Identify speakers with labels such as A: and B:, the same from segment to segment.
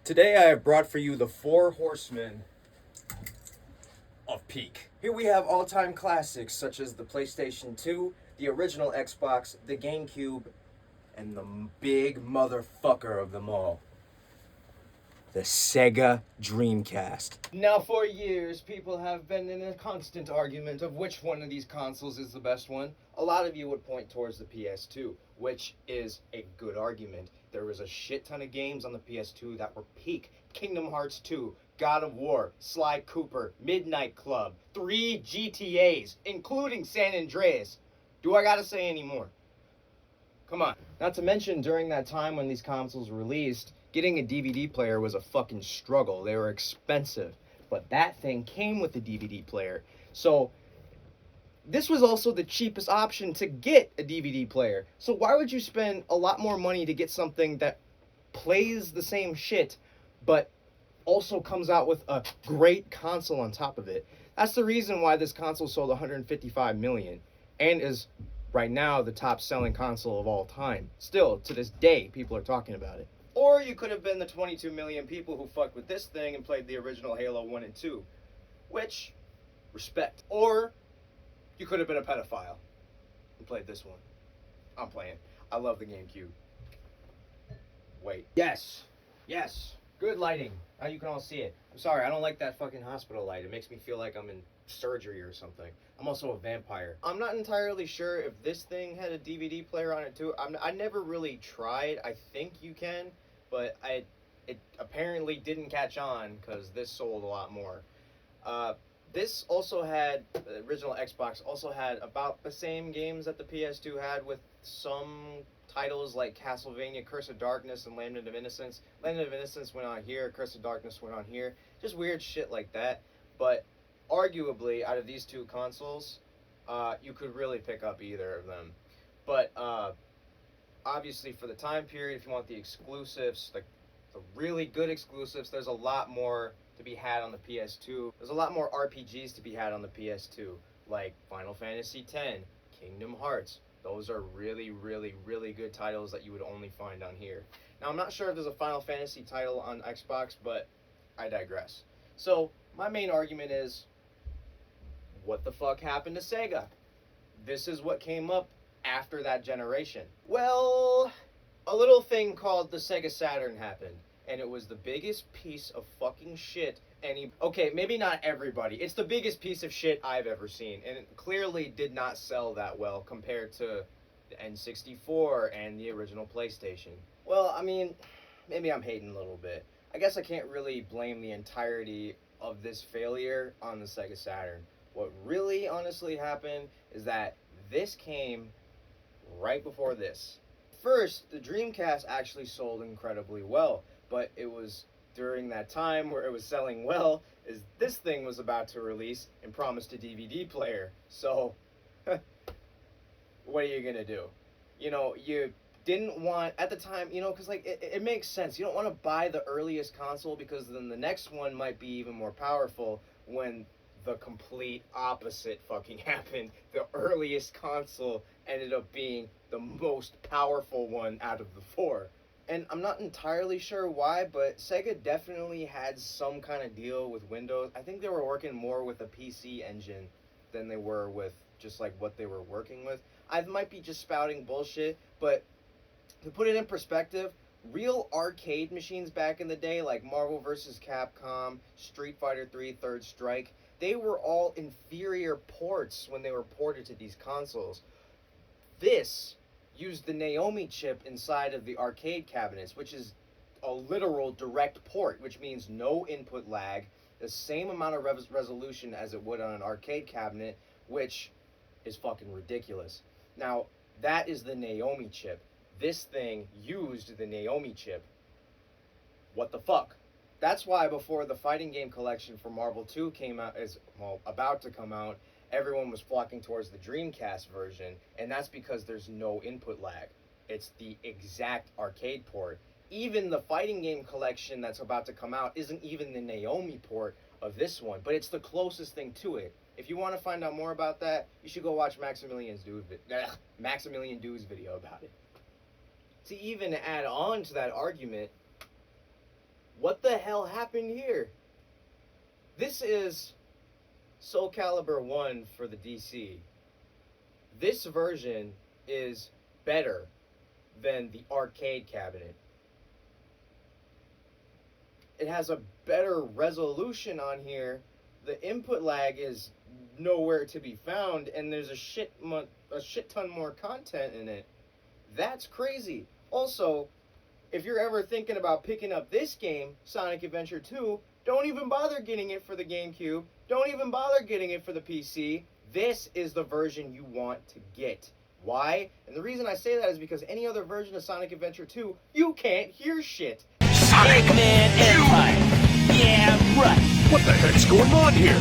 A: Today I have brought for you the four horsemen of peak. Here we have all-time classics such as the PlayStation 2, the original Xbox, the GameCube, and the big motherfucker of them all, the Sega Dreamcast. Now, for years, people have been in a constant argument of which one of these consoles is the best one. A lot of you would point towards the PS2, which is a good argument. There was a shit ton of games on the PS2 that were peak. Kingdom Hearts 2, God of War, Sly Cooper, Midnight Club, 3 GTAs, including San Andreas. Do I gotta say any more? Come on. Not to mention, during that time when these consoles were released, getting a DVD player was a fucking struggle. They were expensive. But that thing came with the DVD player. So, this was also the cheapest option to get a DVD player. So why would you spend a lot more money to get something that plays the same shit, but also comes out with a great console on top of it? That's the reason why this console sold 155 million and is right now the top selling console of all time. Still, to this day, people are talking about it. Or you could have been the 22 million people who fucked with this thing and played the original Halo 1 and 2, which, respect. Or you could have been a pedophile and played this one. I'm playing. I love the GameCube. Wait. Yes. Good lighting. Now you can all see it. I'm sorry, I don't like that fucking hospital light. It makes me feel like I'm in surgery or something. I'm also a vampire. I'm not entirely sure if this thing had a DVD player on it too. I never really tried. I think you can, but it apparently didn't catch on because this sold a lot more. This also had, the original Xbox also had about the same games that the PS2 had, with some titles like Castlevania, Curse of Darkness, and Land of Innocence. Land of Innocence went on here, Curse of Darkness went on here. Just weird shit like that. But arguably, out of these two consoles, you could really pick up either of them. But obviously, for the time period, if you want the exclusives, the really good exclusives, there's a lot more to be had on the PS2. There's a lot more RPGs to be had on the PS2, like Final Fantasy X, Kingdom Hearts. Those are really, really, really good titles that you would only find on here. Now, I'm not sure if there's a Final Fantasy title on Xbox, but I digress. So, my main argument is, what the fuck happened to Sega? This is what came up after that generation. Well, a little thing called the Sega Saturn happened. And it was the biggest piece of fucking shit okay, maybe not everybody. It's the biggest piece of shit I've ever seen. And it clearly did not sell that well compared to the N64 and the original PlayStation. Well, I mean, maybe I'm hating a little bit. I guess I can't really blame the entirety of this failure on the Sega Saturn. What really honestly happened is that this came right before this. First, the Dreamcast actually sold incredibly well. But it was during that time where it was selling well, as this thing was about to release and promised a DVD player. So, what are you gonna do? You know, you didn't want, at the time, you know, because, like, it makes sense. You don't want to buy the earliest console because then the next one might be even more powerful, when the complete opposite fucking happened. The earliest console ended up being the most powerful one out of the four. And I'm not entirely sure why, but Sega definitely had some kind of deal with Windows. I think they were working more with a PC engine than they were with just like what they were working with. I might be just spouting bullshit, but to put it in perspective, real arcade machines back in the day, like Marvel vs. Capcom, Street Fighter 3, Third Strike, they were all inferior ports when they were ported to these consoles. This used the Naomi chip inside of the arcade cabinets, which is a literal direct port, which means no input lag, the same amount of resolution as it would on an arcade cabinet, which is fucking ridiculous. Now, that is the Naomi chip. This thing used the Naomi chip. What the fuck? That's why before the fighting game collection for Marvel 2 came out, about to come out, everyone was flocking towards the Dreamcast version, and that's because there's no input lag. It's the exact arcade port. Even the fighting game collection that's about to come out isn't even the Naomi port of this one, but it's the closest thing to it. If you want to find out more about that, you should go watch Maximilian Dew's video about it. To even add on to that argument, What the hell happened here? This is Soul Calibur 1 for the DC. This version is better than the arcade cabinet. It has a better resolution on here. The input lag is nowhere to be found, and there's a shit ton more content in it. That's crazy. Also, if you're ever thinking about picking up this game, Sonic Adventure 2, don't even bother getting it for the GameCube. Don't even bother getting it for the PC. This is the version you want to get. Why? And the reason I say that is because any other version of Sonic Adventure 2, you can't hear shit.
B: Sonic Man Empire. Yeah, right.
C: What the heck's going on here?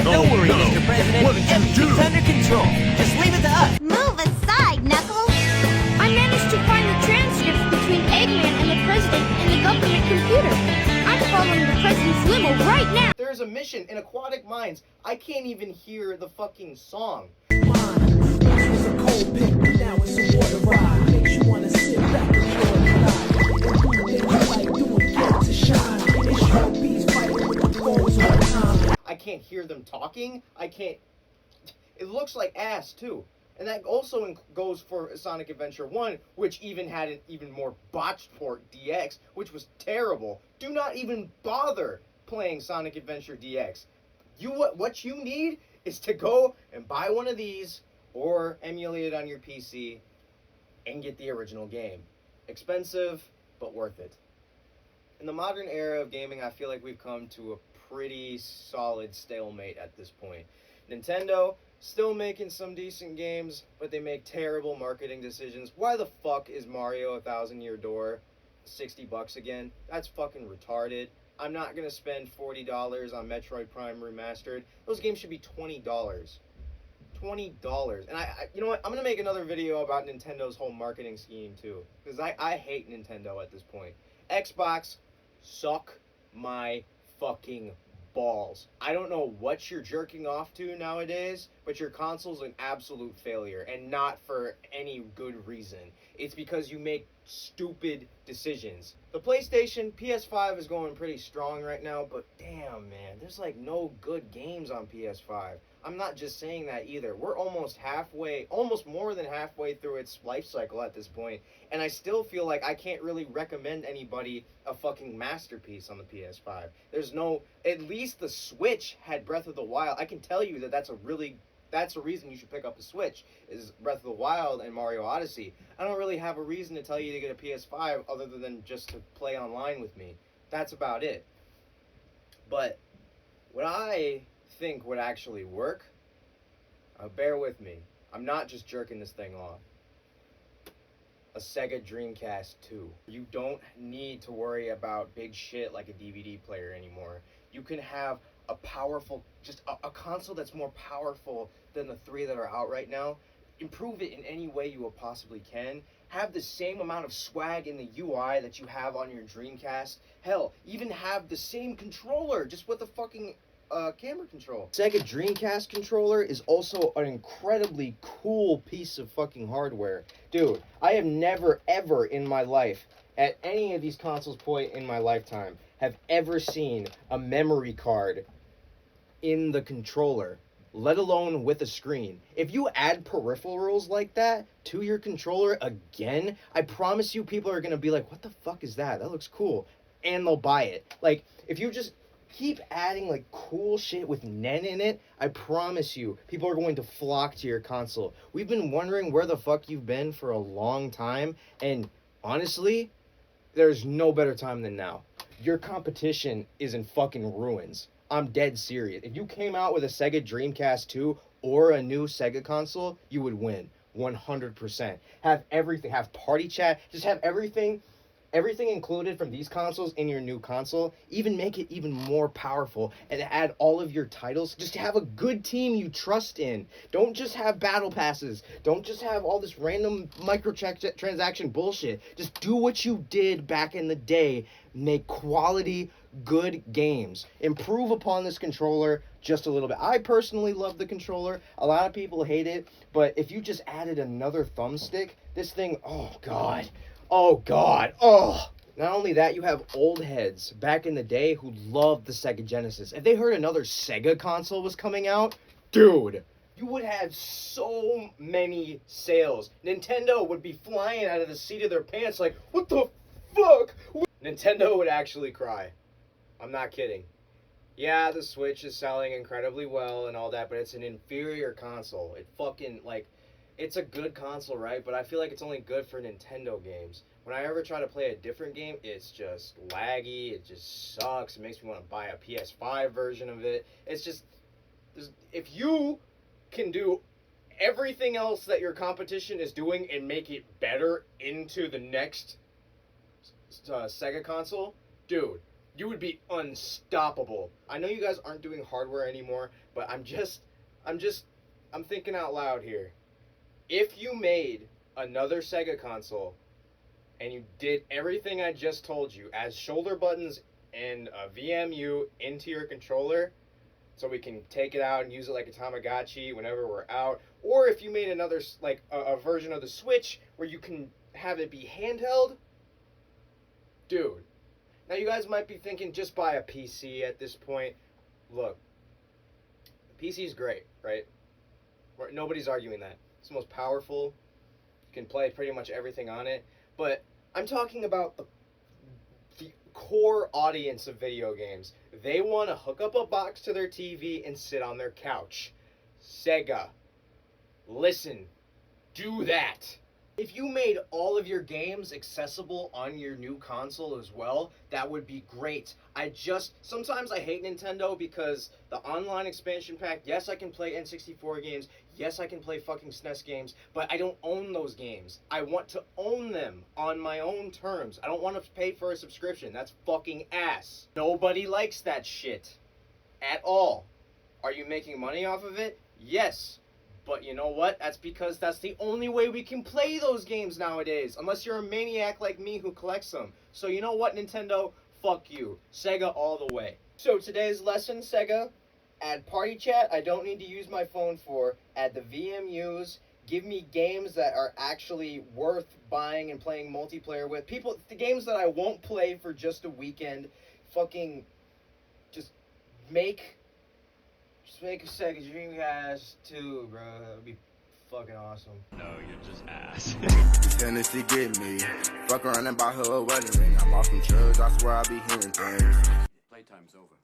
B: Don't worry, Mr. President.
C: What did you
B: Everything's
C: do?
B: under control. Just leave it to us.
D: Move aside, Knuckles! I managed to find the transcripts between Eggman and the President in the government computer. I'm following the President's limo right now!
A: There's a mission in Aquatic Mines. I can't even hear the fucking song. I can't hear them talking. I can't. It looks like ass too. And that also goes for Sonic Adventure 1, which even had an even more botched port, DX, which was terrible. Do not even bother playing Sonic Adventure DX. What you need is to go and buy one of these or emulate it on your PC and get the original game. Expensive, but worth it. In the modern era of gaming, I feel like we've come to a pretty solid stalemate at this point. Nintendo, still making some decent games, but they make terrible marketing decisions. Why the fuck is Mario A Thousand Year Door $60 again? That's fucking retarded. I'm not gonna spend $40 on Metroid Prime Remastered. Those games should be $20. $20. And I you know what? I'm gonna make another video about Nintendo's whole marketing scheme too, because I hate Nintendo at this point. Xbox, suck my fucking balls. I don't know what you're jerking off to nowadays, but your console's an absolute failure, and not for any good reason. It's because you make stupid decisions. The PlayStation, PS5 is going pretty strong right now, but damn, man, there's like no good games on PS5. I'm not just saying that either. We're almost more than halfway through its life cycle at this point, and I still feel like I can't really recommend anybody a fucking masterpiece on the PS5. There's no, at least the Switch had Breath of the Wild. I can tell you that that's a reason you should pick up the Switch, is Breath of the Wild and Mario Odyssey. I don't really have a reason to tell you to get a PS5 other than just to play online with me. That's about it. But what I think would actually work, bear with me, I'm not just jerking this thing off. A Sega Dreamcast II. You don't need to worry about big shit like a DVD player anymore. You can have a powerful, just a console that's more powerful than the three that are out right now. Improve it in any way you possibly can. Have the same amount of swag in the UI that you have on your Dreamcast. Hell, even have the same controller, just with a fucking camera control. Sega Dreamcast controller is also an incredibly cool piece of fucking hardware. Dude, I have never ever in my life, at any of these consoles point in my lifetime, have ever seen a memory card in the controller, let alone with a screen. If you add peripherals like that to your controller again, I promise you people are gonna be like, what the fuck is that? That looks cool. And they'll buy it. Like, if you just keep adding like cool shit with NEN in it, I promise you people are going to flock to your console. We've been wondering where the fuck you've been for a long time, and honestly, there's no better time than now. Your competition is in fucking ruins. I'm dead serious. If you came out with a Sega Dreamcast 2 or a new Sega console, you would win 100%. Have everything, have party chat, just have everything included from these consoles in your new console. Even make it even more powerful and add all of your titles. Just have a good team you trust in. Don't just have battle passes. Don't just have all this random microtransaction bullshit. Just do what you did back in the day. Make quality, good games. Improve upon this controller just a little bit. I personally love the controller. A lot of people hate it, but if you just added another thumbstick, this thing, oh god, Not only that, you have old heads back in the day who loved the Sega Genesis. If they heard another Sega console was coming out, dude, you would have so many sales. Nintendo would be flying out of the seat of their pants like, what the fuck? Nintendo would actually cry. I'm not kidding. Yeah, the Switch is selling incredibly well and all that, but it's an inferior console. It fucking, like, it's a good console, right? But I feel like it's only good for Nintendo games. When I ever try to play a different game, it's just laggy. It just sucks. It makes me want to buy a PS5 version of it. It's just, if you can do everything else that your competition is doing and make it better into the next Sega console, dude, you would be unstoppable. I know you guys aren't doing hardware anymore, but I'm thinking out loud here. If you made another Sega console and you did everything I just told you as shoulder buttons and a VMU into your controller so we can take it out and use it like a Tamagotchi whenever we're out, or if you made another, like a version of the Switch where you can have it be handheld, dude. Now you guys might be thinking just buy a PC at this point. Look, the PC is great, right? Nobody's arguing that. It's the most powerful. You can play pretty much everything on it. But I'm talking about the core audience of video games. They want to hook up a box to their TV and sit on their couch. Sega, listen, do that. If you made all of your games accessible on your new console as well, that would be great. Sometimes I hate Nintendo because the online expansion pack, yes, I can play N64 games, yes, I can play fucking SNES games, but I don't own those games. I want to own them on my own terms. I don't want to pay for a subscription. That's fucking ass. Nobody likes that shit. At all. Are you making money off of it? Yes. But you know what? That's because that's the only way we can play those games nowadays. Unless you're a maniac like me who collects them. So you know what, Nintendo? Fuck you. Sega all the way. So today's lesson, Sega, add party chat I don't need to use my phone for. Add the VMUs. Give me games that are actually worth buying and playing multiplayer with. The games that I won't play for just a weekend. Fucking just make a Sega Dreamcast II, bro. That would be fucking awesome.
C: No, you're just ass.
E: Tennessee get me. Fuck around and buy her a wedding ring. I'm off from drugs, I swear I be hearing things.
C: Playtime's over.